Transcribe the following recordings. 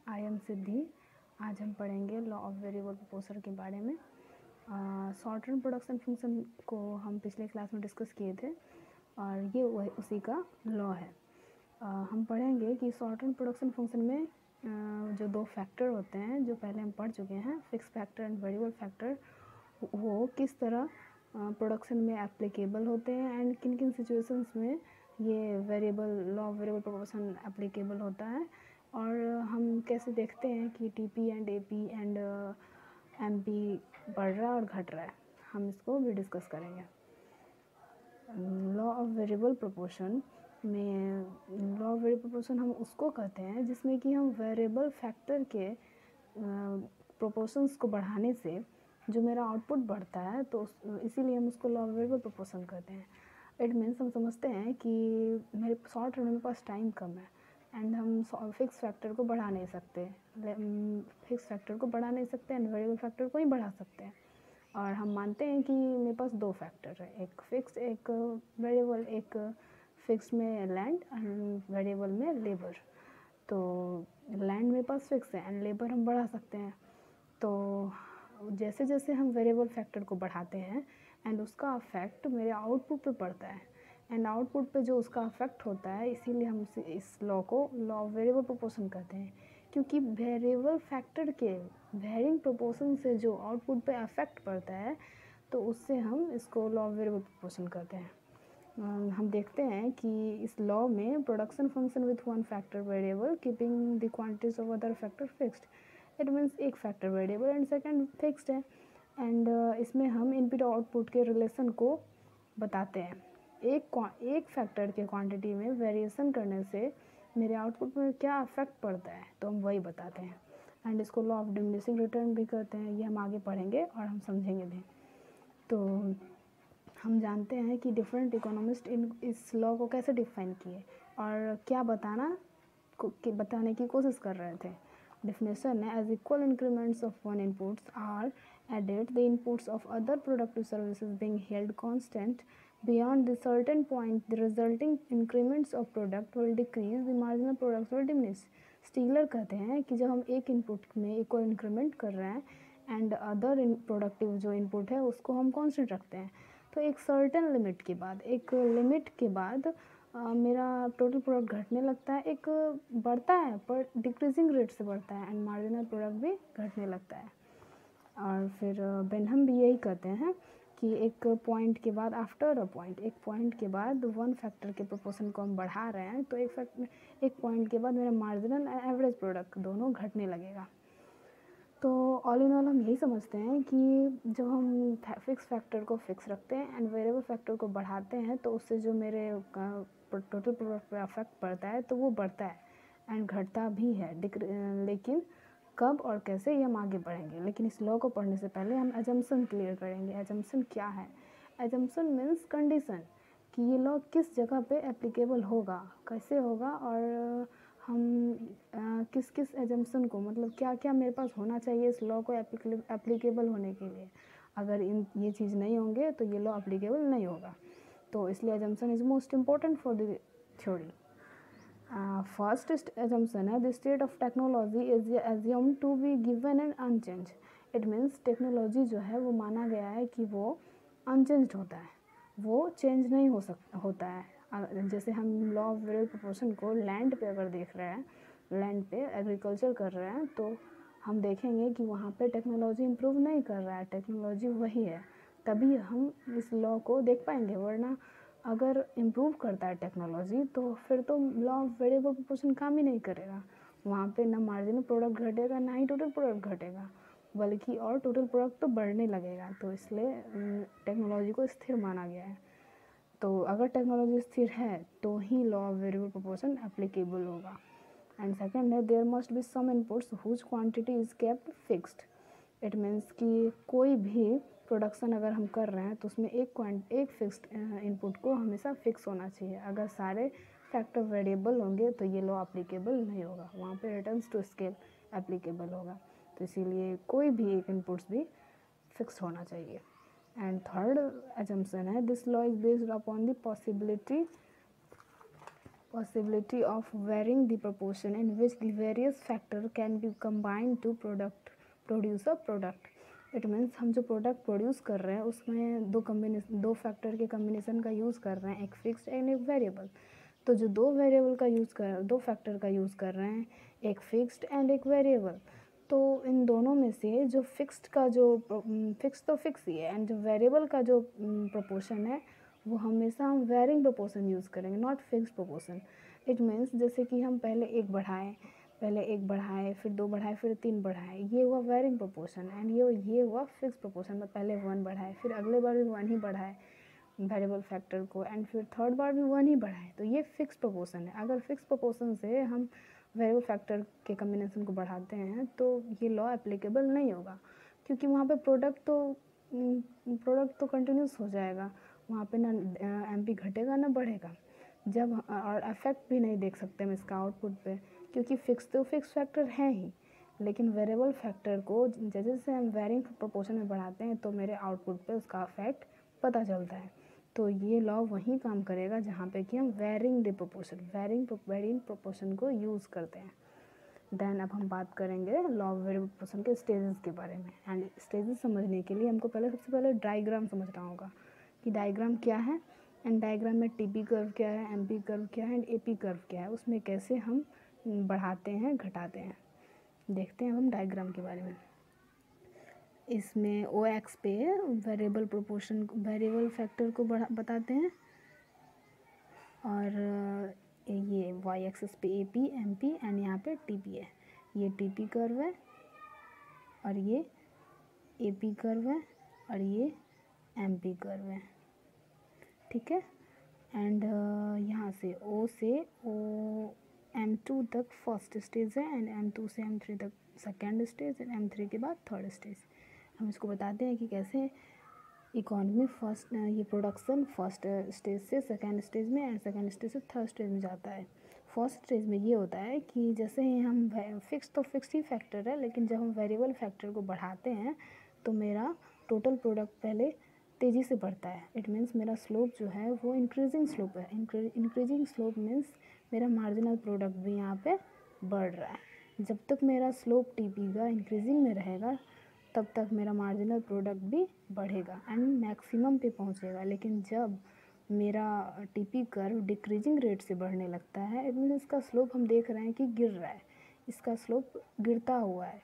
I am सिद्धि। आज हम पढ़ेंगे लॉ ऑफ वेरिएबल प्रोपोर्शन के बारे में। शॉर्ट टर्म प्रोडक्शन फंक्शन को हम पिछले क्लास में डिस्कस किए थे और ये उसी का लॉ है। हम पढ़ेंगे कि शॉर्ट टर्म प्रोडक्शन फंक्शन में जो दो फैक्टर होते हैं जो पहले हम पढ़ चुके हैं, fix factor and variable factor, वो किस तरह प्रोडक्शन में एप्लीकेबल होते हैं एंड किन किन सिचुएशंस में ये variable law of variable proportion applicable होता है, और हम कैसे देखते हैं कि TP and AP and MP बढ़ रहा है और घट रहा है। हम इसको भी डिस्कस करेंगे। लॉ ऑफ वेरिएबल प्रोपोर्शन में लॉ ऑफ वेरिएबल प्रोपोर्शन हम उसको कहते हैं जिसमें कि हम वेरिएबल फैक्टर के प्रोपोर्शंस को बढ़ाने से जो मेरा आउटपुट बढ़ता है, तो इसीलिए हम उसको लॉ ऑफ वेरिएबल प्रोपोर्शन कहते हैं। इट मीन्स हम समझते हैं कि मेरे शॉर्ट रन में पास टाइम कम है एंड हम फिक्स फैक्टर को बढ़ा नहीं सकते, फिक्स फैक्टर को बढ़ा नहीं सकते एंड वेरिएबल फैक्टर को ही बढ़ा सकते हैं। और हम मानते हैं कि मेरे पास दो फैक्टर है, एक फिक्स एक वेरिएबल। एक फिक्स में लैंड एंड वेरिएबल में लेबर। तो लैंड मेरे पास फिक्स है एंड लेबर हम बढ़ा सकते हैं। तो जैसे जैसे हम वेरिएबल फैक्टर को बढ़ाते हैं एंड उसका अफेक्ट मेरे आउटपुट पे पड़ता है एंड आउटपुट पे जो उसका अफेक्ट होता है, इसीलिए हम इस लॉ को लॉ ऑफ वेरिएबल प्रोपोर्शन कहते हैं। क्योंकि वेरिएबल फैक्टर के वेरिंग प्रोपोर्शन से जो आउटपुट पे अफेक्ट पड़ता है, तो उससे हम इसको लॉ ऑफ वेरिएबल प्रोपोर्शन कहते हैं। हम देखते हैं कि इस लॉ में production function with one factor variable keeping the quantities of other factor fixed. It means एक factor variable and second fixed है एंड इसमें हम इनपुट और आउटपुट के रिलेशन को बताते हैं। एक फैक्टर के क्वांटिटी में वेरिएशन करने से मेरे आउटपुट में क्या अफेक्ट पड़ता है, तो हम वही बताते हैं एंड इसको लॉ ऑफ डिमिनिशिंग रिटर्न भी कहते हैं। ये हम आगे पढ़ेंगे और हम समझेंगे भी। तो हम जानते हैं कि डिफरेंट इकोनॉमिस्ट इस लॉ को कैसे डिफाइन किए और क्या बताने की कोशिश कर रहे थे। Definition है, as equal increments of one inputs are added, the inputs of other productive services being held constant beyond the certain point, the resulting increments of product will decrease, the marginal products will diminish. Stealer कहते हैं कि जब हम एक input में equal increment कर रहे हैं एंड अदर प्रोडक्टिव जो इनपुट है उसको हम कांस्टेंट रखते हैं, तो एक सर्टेन लिमिट के बाद मेरा टोटल प्रोडक्ट घटने लगता है, एक बढ़ता है पर डिक्रीजिंग रेट से बढ़ता है एंड मार्जिनल प्रोडक्ट भी घटने लगता है। और फिर बेनहम भी यही कहते हैं कि एक पॉइंट के बाद एक पॉइंट के बाद वन फैक्टर के प्रोपोर्शन को हम बढ़ा रहे हैं, तो एक पॉइंट के बाद मेरा मार्जिनल एंड एवरेज प्रोडक्ट दोनों घटने लगेगा। तो ऑल इन ऑल हम यही समझते हैं कि जब हम फिक्स फैक्टर को फिक्स रखते हैं एंड वेरिएबल फैक्टर को बढ़ाते हैं, तो उससे जो मेरे टोटल प्रोडक्ट पे अफेक्ट पड़ता है तो वो बढ़ता है एंड घटता भी है। लेकिन कब और कैसे ये हम आगे बढ़ेंगे, लेकिन इस लॉ को पढ़ने से पहले हम एजम्पशन क्लियर करेंगे। एजम्पशन क्या है? एजम्पशन मीन्स कंडीशन, कि ये लॉ किस जगह पे एप्लीकेबल होगा, कैसे होगा, और हम किस किस एजम्पशन को, मतलब क्या क्या मेरे पास होना चाहिए इस लॉ को एप्लीकेबल होने के लिए। अगर ये चीज़ नहीं होंगे तो ये लॉ एप्लीकेबल नहीं होगा। तो इसलिए assumption is most important for the theory. First assumption है, the state of technology is assumed to be given and unchange. It means technology जो है वो माना गया है कि वो अनचेंज्ड होता है, वो चेंज नहीं होता है। जैसे हम लॉ ऑफ वेरिएबल प्रोपोर्शन को लैंड पे अगर देख रहे हैं, लैंड पे एग्रीकल्चर कर रहे हैं, तो हम देखेंगे कि वहाँ पे टेक्नोलॉजी इम्प्रूव नहीं कर रहा है, टेक्नोलॉजी वही है, तभी हम इस लॉ को देख पाएंगे। वरना अगर इम्प्रूव करता है टेक्नोलॉजी तो फिर तो लॉ ऑफ वेरिएबल प्रोपोर्शन काम ही नहीं करेगा। वहाँ पे ना मार्जिनल प्रोडक्ट घटेगा ना ही टोटल प्रोडक्ट घटेगा, बल्कि और टोटल प्रोडक्ट तो बढ़ने लगेगा। तो इसलिए टेक्नोलॉजी को स्थिर माना गया है। तो अगर टेक्नोलॉजी स्थिर है तो ही law of variable proportion applicable होगा। एंड सेकंड है, there must be some inputs whose quantity is kept fixed. It means कि कोई भी प्रोडक्शन अगर हम कर रहे हैं तो उसमें एक फिक्स्ड इनपुट को हमेशा फिक्स होना चाहिए। अगर सारे फैक्टर वेरिएबल होंगे तो ये लॉ एप्लीकेबल नहीं होगा, वहाँ पे रिटर्न्स टू स्केल एप्लीकेबल होगा। तो इसीलिए कोई भी एक इनपुट्स भी फिक्स होना चाहिए। एंड थर्ड एजम्पशन है, this law is based upon the possibility possibility of varying the proportion in which the various factor can be combined to produce a product. It means हम जो product produce कर रहे हैं उसमें दो factor के combination का यूज़ कर रहे हैं, एक फिक्स्ड एंड एक वेरिएबल। तो जो दो फैक्टर का यूज़ कर रहे हैं, एक फिक्स्ड एंड एक वेरिएबल, तो इन दोनों में से जो फिक्स्ड का जो फिक्स तो फिक्स ही है, एंड जो वेरिएबल का जो प्रोपोर्शन है वो हमेशा हम वेरिंग प्रोपोर्शन यूज़ करेंगे, not fixed proportion. It means जैसे कि हम पहले एक बढ़ाए, फिर 2 बढ़ाए, फिर 3 बढ़ाए, ये हुआ वेरिंग प्रोपोर्शन। एंड ये हुआ फिक्स प्रोपोर्शन में पहले 1 बढ़ाए, फिर अगले बार भी 1 ही बढ़ाए वेरिएबल फैक्टर को, एंड फिर थर्ड बार भी 1 ही बढ़ाए, तो ये फिक्स प्रोपोर्शन है। अगर फिक्स प्रोपोर्शन से हम वेरिएबल फैक्टर के कम्बिनेशन को बढ़ाते हैं तो ये लॉ एप्लीकेबल नहीं होगा, क्योंकि वहाँ पे प्रोडक्ट तो कंटिन्यूस हो जाएगा, वहाँ पे ना एमपी घटेगा ना बढ़ेगा। जब और इफेक्ट भी नहीं देख सकते हम इसका आउटपुट पे, क्योंकि फिक्स फैक्टर है ही, लेकिन वेरिएबल फैक्टर को जैसे जैसे हम वेरिंग प्रोपोर्शन में बढ़ाते हैं तो मेरे आउटपुट पे उसका इफेक्ट पता चलता है। तो ये लॉ वहीं काम करेगा जहाँ पे कि हम वेरिंग प्रोपोर्शन को यूज़ करते हैं। देन अब हम बात करेंगे लॉ ऑफ वेरिएबल प्रोपोर्शन के स्टेजेस के बारे में। एंड स्टेजेस समझने के लिए हमको सबसे पहले डायग्राम समझना होगा कि डायग्राम क्या है, एंड डायग्राम में टीपी कर्व क्या है, एमपी कर्व क्या है, एंड एपी कर्व क्या है, उसमें कैसे हम बढ़ाते हैं घटाते हैं। देखते हैं हम डायग्राम के बारे में। इसमें ओ एक्स पे वेरिएबल फैक्टर को बताते हैं, और ये वाई एक्सिस पे A P M P and यहाँ पे टी पी है। ये टी पी कर्व है और ये ए पी कर्व है और ये एम पी कर्व है, ठीक है। एंड यहाँ से ओ M2 तक फर्स्ट स्टेज है, एंड M2 से M3 तक सेकेंड स्टेज, एंड M3 के बाद थर्ड स्टेज। हम इसको बताते हैं कि कैसे इकोनॉमी ये प्रोडक्शन फर्स्ट स्टेज से सेकेंड स्टेज में, एंड सेकेंड स्टेज से थर्ड स्टेज में जाता है। फर्स्ट स्टेज में ये होता है कि जैसे ही हम फिक्स ही फैक्टर है, लेकिन जब हम वेरिएबल फैक्टर को बढ़ाते हैं तो मेरा टोटल प्रोडक्ट पहले तेज़ी से बढ़ता है। इट मीन्स मेरा स्लोप जो है वो इंक्रीजिंग स्लोप है। इंक्रीजिंग स्लोप मीन्स मेरा मार्जिनल प्रोडक्ट भी यहाँ पे बढ़ रहा है। जब तक मेरा स्लोप टीपी का इंक्रीजिंग में रहेगा तब तक मेरा मार्जिनल प्रोडक्ट भी बढ़ेगा एंड मैक्सिमम पे पहुँचेगा। लेकिन जब मेरा टीपी कर्व डिक्रीजिंग रेट से बढ़ने लगता है, इट मीन्स इसका स्लोप हम देख रहे हैं कि गिर रहा है, इसका स्लोप गिरता हुआ है,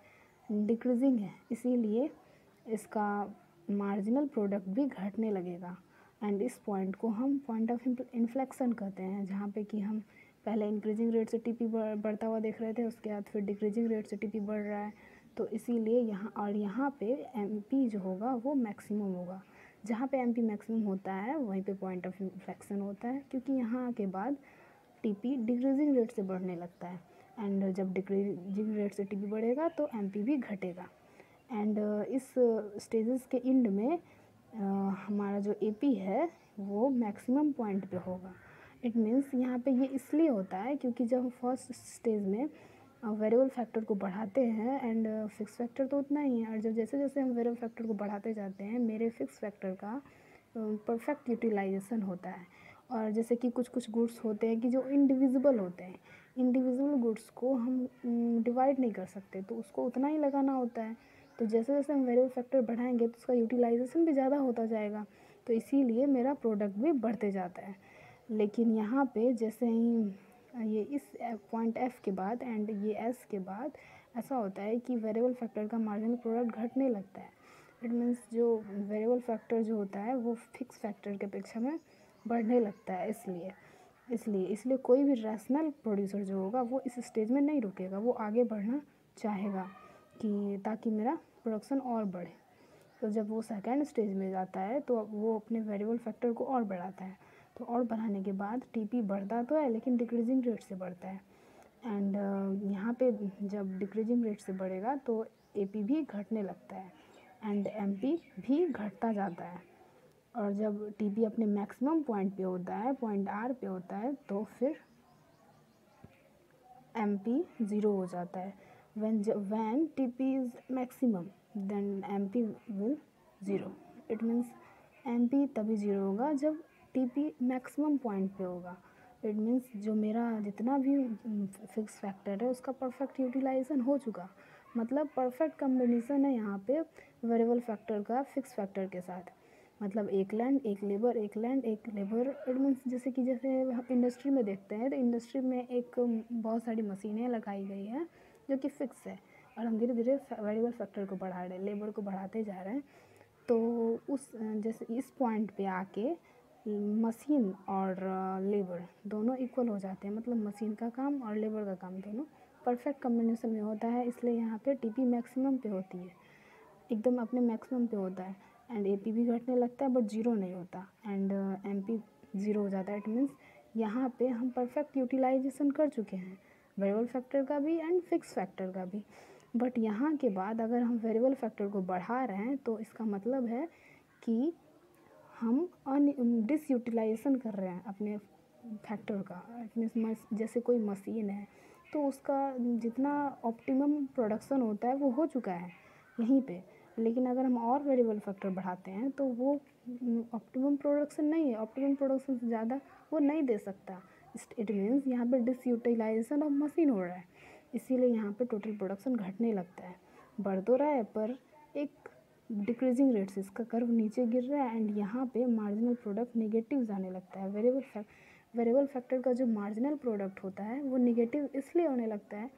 डिक्रीजिंग है, इसीलिए इसका मार्जिनल प्रोडक्ट भी घटने लगेगा। एंड इस पॉइंट को हम पॉइंट ऑफ इन्फ्लेक्शन कहते हैं, जहाँ पे कि हम पहले इंक्रीजिंग रेट से टीपी बढ़ता हुआ देख रहे थे, उसके बाद फिर डिक्रीजिंग रेट से टीपी बढ़ रहा है, तो इसीलिए यहाँ पे एमपी जो होगा वो मैक्सिमम होगा। जहाँ पे एमपी मैक्सिमम होता है वहीं पे पॉइंट ऑफ इन्फ्लेक्शन होता है, क्योंकि यहाँ के बाद टीपी डिक्रीजिंग रेट से बढ़ने लगता है, एंड जब डिक्रीजिंग रेट से टीपी बढ़ेगा तो एमपी भी घटेगा। एंड इस स्टेजेस के एंड में हमारा जो एपी है वो मैक्सिमम पॉइंट पे होगा। इट मीन्स यहाँ पे ये इसलिए होता है क्योंकि जब हम फर्स्ट स्टेज में वेरिएबल फैक्टर को बढ़ाते हैं, एंड फिक्स फैक्टर तो उतना ही है, और जब जैसे जैसे हम वेरिएबल फैक्टर को बढ़ाते जाते हैं मेरे फिक्स फैक्टर का परफेक्ट यूटिलाइजेशन होता है। और जैसे कि कुछ गुड्स होते हैं कि जो इंडिविजिबल होते हैं, इंडिविजुअल गुड्स को हम डिवाइड नहीं कर सकते, तो उसको उतना ही लगाना होता है। तो जैसे जैसे हम वेरिएबल फैक्टर बढ़ाएंगे तो उसका यूटिलाइजेशन भी ज़्यादा होता जाएगा, तो इसीलिए मेरा प्रोडक्ट भी बढ़ते जाता है। लेकिन यहाँ पे जैसे ही ये इस पॉइंट एफ के बाद एंड ये एस के बाद ऐसा होता है कि वेरिएबल फैक्टर का मार्जिनल प्रोडक्ट घटने लगता है। इट मीन्स जो वेरिएबल फैक्टर जो होता है वो फिक्स फैक्टर के अपेक्षा में बढ़ने लगता है। इसलिए कोई भी रैशनल प्रोड्यूसर जो होगा वो इस स्टेज में नहीं रुकेगा, वो आगे बढ़ना चाहेगा कि ताकि मेरा प्रोडक्शन और बढ़े। तो जब वो सेकेंड स्टेज में जाता है तो वो अपने वेरिएबल फैक्टर को और बढ़ाता है, तो और बढ़ाने के बाद टीपी बढ़ता तो है लेकिन डिक्रीजिंग रेट से बढ़ता है। एंड यहाँ पे जब डिक्रीजिंग रेट से बढ़ेगा तो एपी भी घटने लगता है एंड एमपी भी घटता जाता है। और जब टीपी अपने मैक्सिमम पॉइंट पे होता है, पॉइंट आर पे होता है, तो फिर एमपी ज़ीरो हो जाता है। when TP is maximum then MP will 0। It means MP तभी ज़ीरो होगा जब TP मैक्सिमम पॉइंट पे होगा। इट मीन्स जो मेरा जितना भी फिक्स फैक्टर है उसका परफेक्ट यूटिलाइजेशन हो चुका, मतलब परफेक्ट कम्बिनेशन है यहाँ पे वेरिएबल फैक्टर का फिक्स फैक्टर के साथ। मतलब एक लैंड एक लेबर, एक लैंड एक लेबर। इट मीन्स जैसे हम इंडस्ट्री में देखते हैं तो इंडस्ट्री में एक बहुत सारी मशीनें लगाई गई हैं जो कि फिक्स है, और हम धीरे धीरे वेरिएबल फैक्टर को बढ़ा रहे हैं, लेबर को बढ़ाते जा रहे हैं। तो उस जैसे इस पॉइंट पे आके मशीन और लेबर दोनों इक्वल हो जाते हैं, मतलब मशीन का काम और लेबर का काम दोनों परफेक्ट कम्बिनेशन में होता है, इसलिए यहाँ पे टीपी मैक्सिमम पे होती है, एकदम अपने मैक्सिमम पे होता है। एंड एपी भी घटने लगता है बट ज़ीरो नहीं होता, एंड एमपी ज़ीरो हो जाता है। इट मीन्स यहाँ पे हम परफेक्ट यूटिलाइजेशन कर चुके हैं वेरिएबल फैक्टर का भी एंड फिक्स फैक्टर का भी। बट यहाँ के बाद अगर हम वेरिएबल फैक्टर को बढ़ा रहे हैं तो इसका मतलब है कि हम डिसयूटिलाइजेशन कर रहे हैं अपने फैक्टर का। इट मीन्स जैसे कोई मशीन है तो उसका जितना ऑप्टिमम प्रोडक्शन होता है वो हो चुका है यहीं पे, लेकिन अगर हम और वेरिएबल फैक्टर बढ़ाते हैं तो वो ऑप्टिमम प्रोडक्शन नहीं है, ऑप्टिमम प्रोडक्शन से ज़्यादा वो नहीं दे सकता। इट मीन्स यहाँ पे डिसयूटिलाइजेशन ऑफ मशीन हो रहा है, इसीलिए यहाँ पे टोटल प्रोडक्शन घटने लगता है। बढ़ तो रहा है पर एक डिक्रीजिंग रेट से इसका कर्व नीचे गिर रहा है, एंड यहाँ पे मार्जिनल प्रोडक्ट नेगेटिव जाने लगता है। वेरिएबल फैक्टर का जो मार्जिनल प्रोडक्ट होता है वो नेगेटिव इसलिए होने लगता है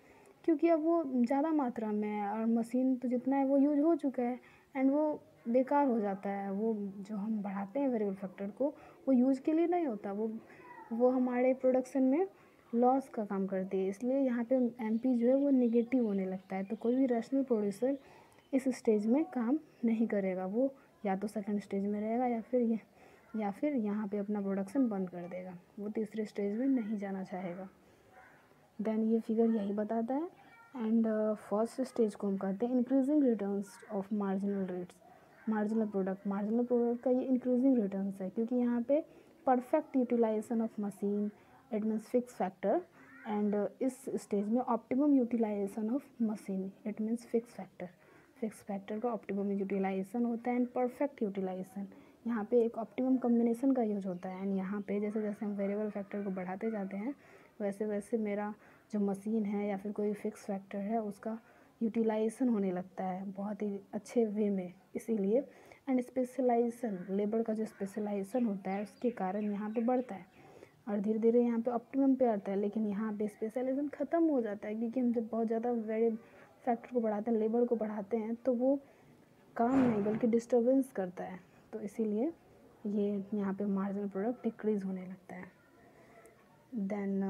क्योंकि अब वो ज़्यादा मात्रा में है और मशीन तो जितना है वो यूज हो चुका है, एंड वो बेकार हो जाता है। वो जो हम बढ़ाते हैं वेरिएबल फैक्टर को वो यूज़ के लिए नहीं होता, वो हमारे प्रोडक्शन में लॉस का काम करती है, इसलिए यहाँ पे एमपी जो है वो नेगेटिव होने लगता है। तो कोई भी रैशनल प्रोड्यूसर इस स्टेज में काम नहीं करेगा, वो या तो सेकंड स्टेज में रहेगा या फिर यहाँ पे अपना प्रोडक्शन बंद कर देगा, वो तीसरे स्टेज में नहीं जाना चाहेगा। देन ये फिगर यही बताता है। एंड फर्स्ट स्टेज को हम कहते हैं increasing returns of marginal rates. Marginal product का ये इंक्रीजिंग रिटर्न्स है क्योंकि यहाँ पे perfect utilization of machine, it means fix factor, and इस स्टेज में optimum utilization of machine, it means fix factor का ऑप्टिमम यूटिलाइजेशन होता है एंड परफेक्ट यूटिलाइजेशन। यहाँ पे एक ऑप्टिमम कम्बिनेशन का यूज होता है, एंड यहाँ पे जैसे जैसे हम वेरिएबल फैक्टर को बढ़ाते जाते हैं वैसे वैसे मेरा जो मशीन है या फिर कोई फिक्स फैक्टर है उसका यूटिलाइजेशन होने लगता है बहुत ही अच्छे वे में, इसीलिए। एंड स्पेशलाइजेशन, लेबर का जो स्पेशलाइजेशन होता है उसके कारण यहाँ पे बढ़ता है और धीरे धीरे यहाँ पे ऑप्टिमम पे आता है, लेकिन यहाँ पे स्पेशलाइजेशन ख़त्म हो जाता है क्योंकि हम जब बहुत ज़्यादा वेरिएबल फैक्टर को बढ़ाते हैं, लेबर को बढ़ाते हैं, तो वो काम नहीं बल्कि डिस्टर्बेंस करता है, तो इसीलिए ये यहाँ पे मार्जिनल प्रोडक्ट डिक्रीज़ होने लगता है। देन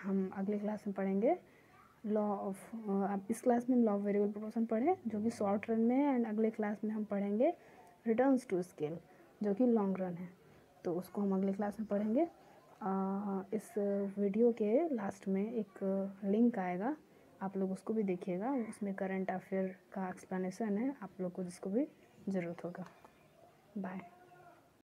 हम अगले क्लास में पढ़ेंगे लॉ ऑफ, अब इस क्लास में हम लॉ ऑफ वेरिएबल प्रोपोर्शन पढ़े जो कि शॉर्ट रन में है, एंड अगले क्लास में हम पढ़ेंगे रिटर्न्स टू स्केल जो कि लॉन्ग रन है, तो उसको हम अगले क्लास में पढ़ेंगे। इस वीडियो के लास्ट में एक लिंक आएगा, आप लोग उसको भी देखिएगा, उसमें करंट अफेयर का एक्सप्लेनेशन है आप लोग को जिसको भी ज़रूरत होगा। बाय।